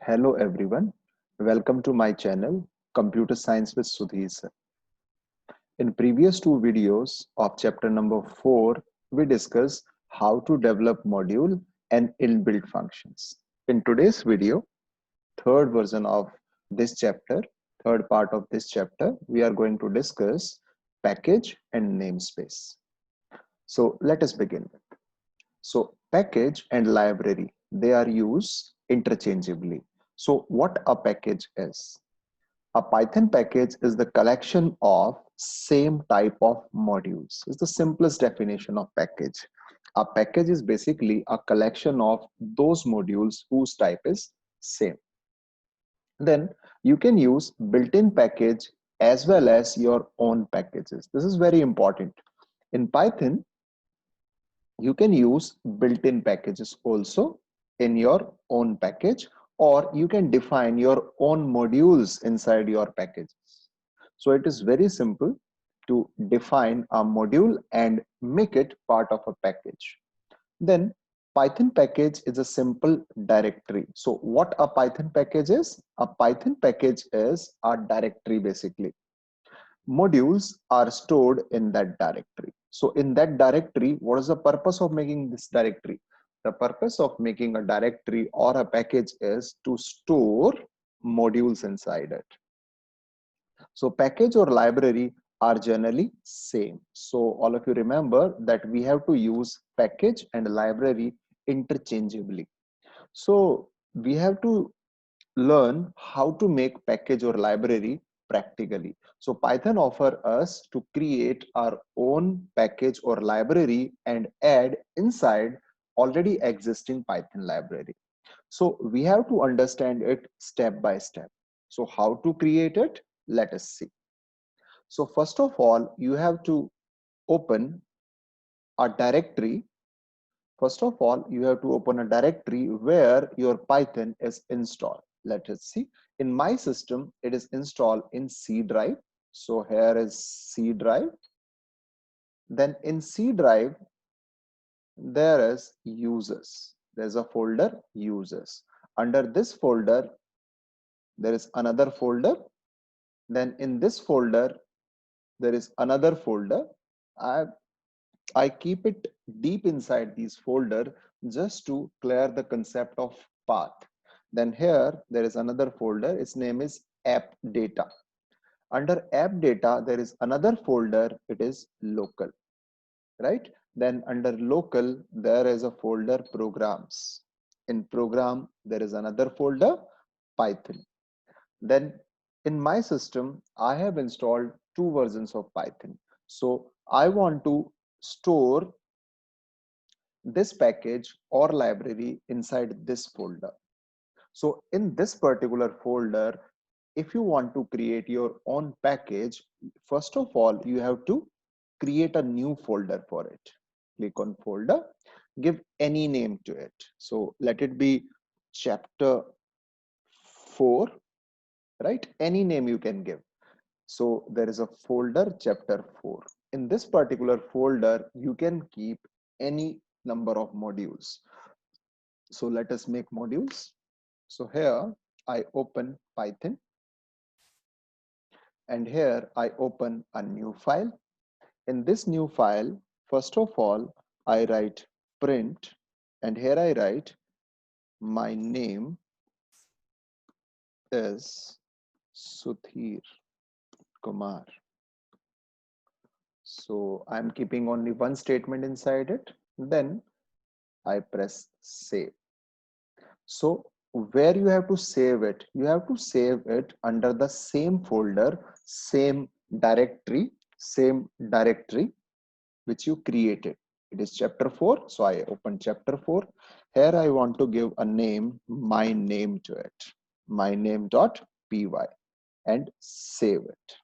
Hello everyone, welcome to my channel Computer Science with Sudhir sir. In previous two videos of chapter number 4, we discussed how to develop module and inbuilt functions. In today's video, third version of this chapter, third part of this chapter, we are going to discuss package and namespace. So let us begin. So package and library, they are used interchangeably. So what a package is? A Python package is the collection of same type of modules. It's the simplest definition of package. A package is basically a collection of those modules whose type is same. Then you can use built-in package as well as your own packages. This is very important. In Python, you can use built-in packages also in your own package, or you can define your own modules inside your packages. So it is very simple to define a module and make it part of a package. Then Python package is a simple directory. So what a Python package is? A Python package is a directory basically. Modules are stored in that directory. So in that directory, what is the purpose of making this directory? The purpose of making a directory or a package is to store modules inside it. So package or library are generally same. So all of you remember that we have to use package and library interchangeably. So we have to learn how to make package or library practically. So Python offer us to create our own package or library and add inside already existing Python library. So we have to understand it step by step. So how to create it? Let us see. So first of all, you have to open a directory. First of all, you have to open a directory where your Python is installed. Let us see. In my system, it is installed in C drive. So here is C drive. Then in C drive, there is users. There's a folder users. Under this folder, there is another folder. Then in this folder, there is another folder. I keep it deep inside these folder just to clear the concept of path. Then here there is another folder. Its name is app data. Under app data, there is another folder. It is local, right? Then under local, there is a folder programs. In program, there is another folder Python. Then in my system, I have installed two versions of Python. So I want to store this package or library inside this folder. So in this particular folder, if you want to create your own package, first of all, you have to create a new folder for it. Click on folder, give any name to it. So let it be chapter 4, right? Any name you can give. So there is a folder chapter 4. In this particular folder, you can keep any number of modules. So let us make modules. So here I open Python and here I open a new file. In this new file, first of all, I write print and here I write my name is Sudhir Kumar. So I'm keeping only one statement inside it. Then I press save. So where you have to save it, you have to save it under the same folder, same directory which you created. It is chapter 4. So I open chapter 4. Here I want to give a name, my name to it, my name.py and save it.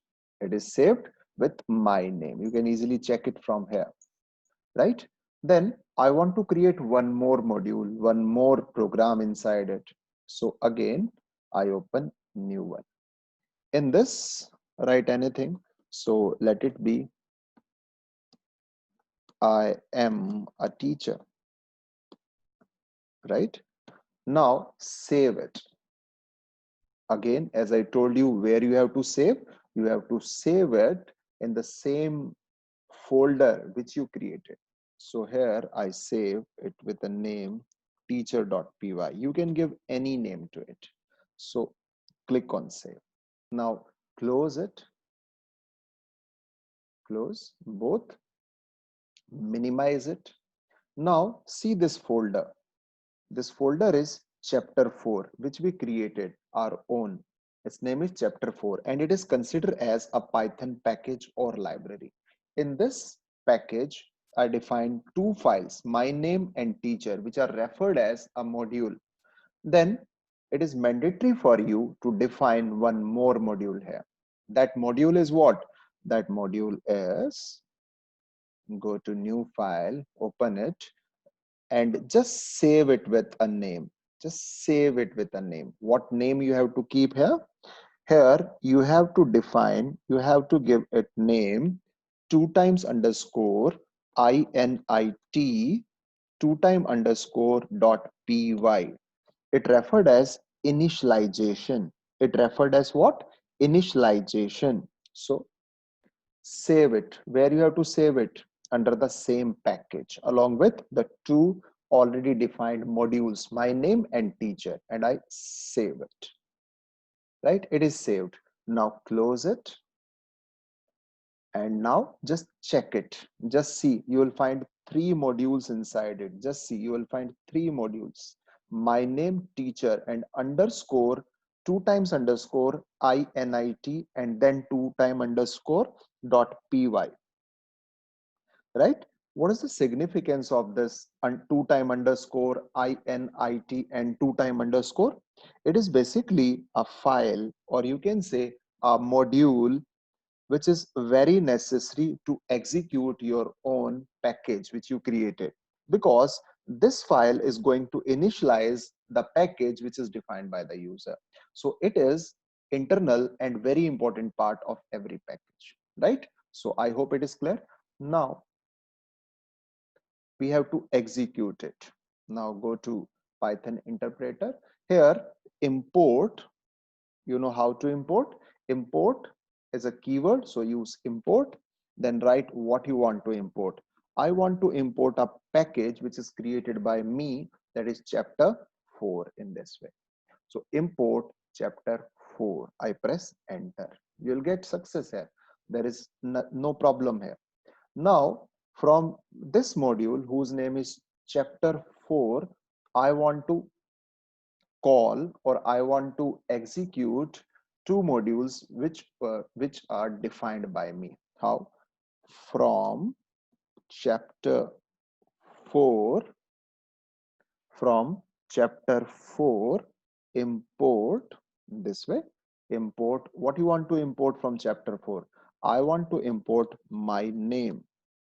It is saved with my name. You can easily check it from here, right? Then I want to create one more module, one more program inside it. So again, I open new one. In this, write anything. So let it be, I am a teacher, right? Now save it. Again, as I told you, where you have to save, you have to save it in the same folder which you created. So here I save it with the name teacher.py. You can give any name to it. So click on save. Now close it, close both, minimize it. Now see this folder. This folder is chapter 4, which we created our own. Its name is chapter 4 and it is considered as a Python package or library. In this package, I defined two files, my name and teacher, which are referred as a module. Then it is mandatory for you to define one more module here. That module is what? That module is, go to new file, open it, and just save it with a name. Just save it with a name. What name you have to keep here? Here you have to define, you have to give it name 2 times underscore init 2 time underscore dot py. It referred as initialization. It referred as what? Initialization. So save it. Where you have to save it? Under the same package along with the two already defined modules, my name and teacher, and I save it. Right? It is saved. Now close it. And now just check it. Just see, you will find 3 modules inside it. Just see, you will find 3 modules. My name, teacher, and underscore 2 times underscore init and then 2 time underscore dot py. Right? What is the significance of this 2 time underscore init and 2 time underscore? It is basically a file, or you can say a module, which is very necessary to execute your own package which you created, because this file is going to initialize the package which is defined by the user. So it is internal and very important part of every package, right? So I hope it is clear. Now we have to execute it. Now go to Python interpreter. Here import, you know how to import. Import is a keyword, so use import, then write what you want to import. I want to import a package which is created by me, that is chapter 4 in this way. So import chapter 4. I press enter. You'll get success here. There is no problem here. Now from this module whose name is chapter 4, I want to call, or I want to execute two modules which are defined by me. How? From chapter 4, from chapter 4 import, this way, import what you want to import from chapter 4. I want to import my name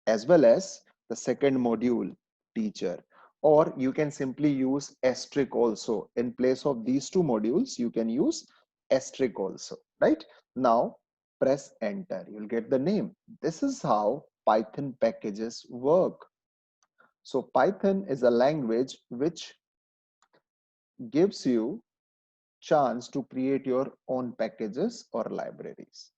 as well as the second module, teacher. Or you can simply use asterisk also. In place of these two modules, you can use asterisk also, right? Now press enter, you'll get the name. This is how Python packages work. So Python is a language which gives you chance to create your own packages or libraries,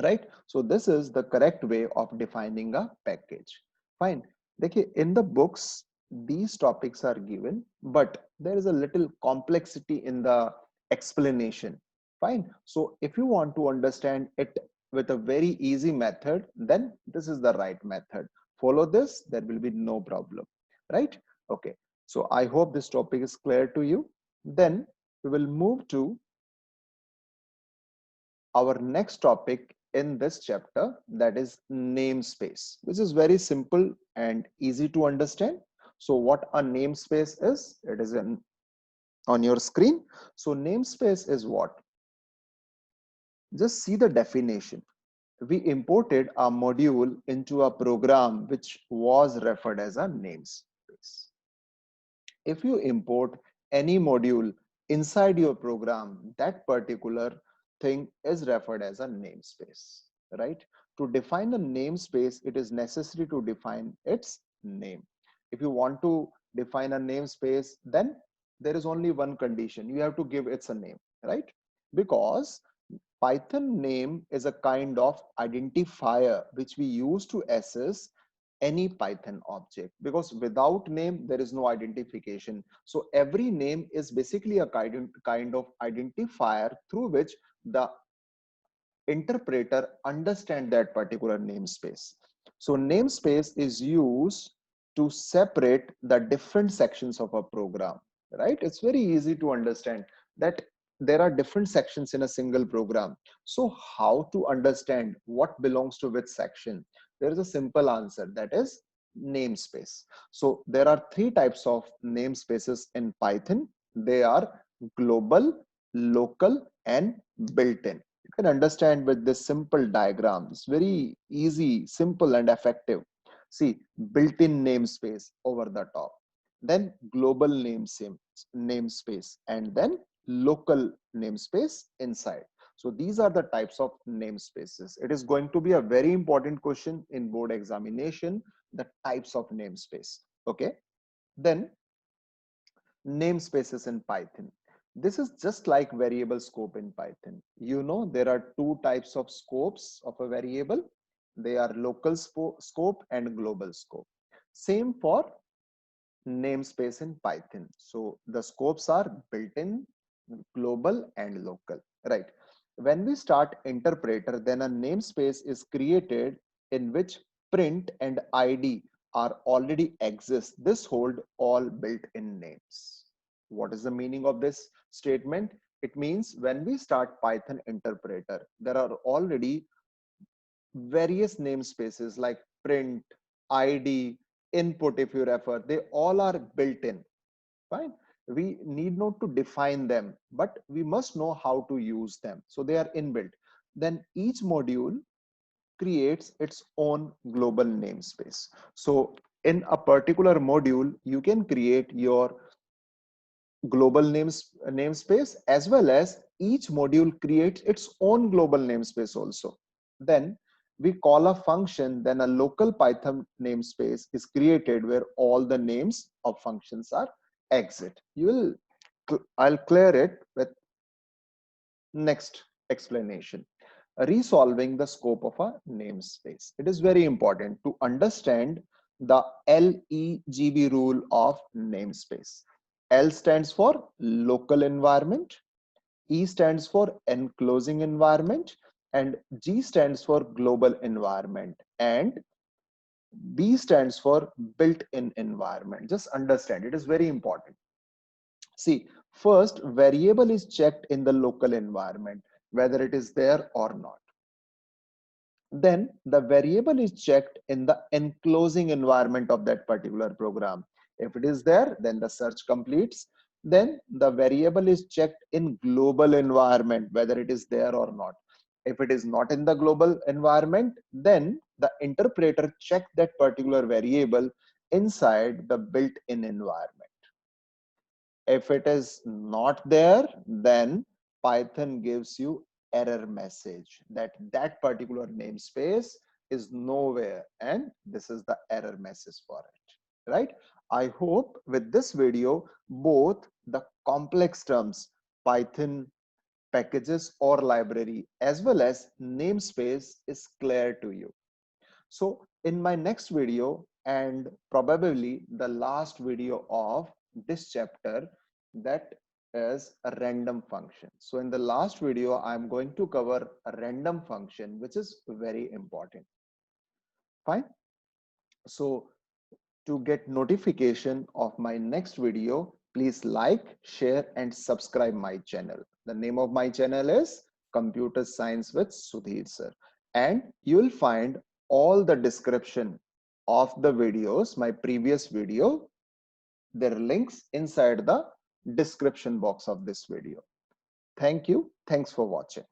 right? So this is the correct way of defining a package. Fine. देखिए, in the books these topics are given, but there is a little complexity in the explanation. Fine. So if you want to understand it with a very easy method, then this is the right method. Follow this, there will be no problem, right? Okay. So I hope this topic is clear to you. Then we will move to our next topic in this chapter, that is namespace, which is very simple and easy to understand. So what a namespace is, it is on your screen. So namespace is what? Just see the definition. We imported a module into a program which was referred as a namespace. If you import any module inside your program, that particular thing is referred as a namespace, right? To define a namespace, it is necessary to define its name. If you want to define a namespace, then there is only one condition. You have to give it a name, right? Because Python name is a kind of identifier which we use to assess any Python object, because without name there is no identification. So every name is basically a kind of identifier through which the interpreter understand that particular namespace. So namespace is used to separate the different sections of a program, right? It's very easy to understand that there are different sections in a single program. So how to understand what belongs to which section? There is a simple answer, that is namespace. So there are three types of namespaces in Python. They are global, local, and built-in. You can understand with this simple diagram. It's very easy, simple, and effective. See, built-in namespace over the top, then global namespace, and then local namespace inside. So these are the types of namespaces. It is going to be a very important question in board examination, the types of namespace. Okay, then namespaces in Python. This is just like variable scope in Python. You know, there are two types of scopes of a variable. They are local scope and global scope. Same for namespace in Python. So the scopes are built-in, global, and local, right? When we start interpreter, then a namespace is created in which print and ID are already exist. This hold all built-in names. What is the meaning of this statement? It means when we start Python interpreter, there are already various namespaces like print, ID, input if you refer, they all are built in. Fine. We need not to define them, but we must know how to use them. So they are inbuilt. Then each module creates its own global namespace. So in a particular module, you can create your global namespace, as well as each module creates its own global namespace also. Then we call a function, then a local Python namespace is created where all the names of functions are exit. I'll clear it with next explanation. Resolving the scope of a namespace. It is very important to understand the LEGB rule of namespace. L stands for local environment, E stands for enclosing environment, and G stands for global environment, and B stands for built-in environment. Just understand, it is very important. See, first variable is checked in the local environment, whether it is there or not. Then the variable is checked in the enclosing environment of that particular program. If it is there, then the search completes. Then the variable is checked in global environment, whether it is there or not. If it is not in the global environment, then the interpreter checks that particular variable inside the built-in environment. If it is not there, then Python gives you error message that that particular namespace is nowhere, and this is the error message for it, right? I hope with this video, both the complex terms, Python packages or library, as well as namespace is clear to you. So in my next video, and probably the last video of this chapter, that is a random function. So in the last video, I'm going to cover a random function, which is very important. Fine. So to get notification of my next video, please like, share, and subscribe my channel. The name of my channel is Computer Science with Sudhir sir. And you will find all the description of the videos, my previous video, their links inside the description box of this video. Thank you. Thanks for watching.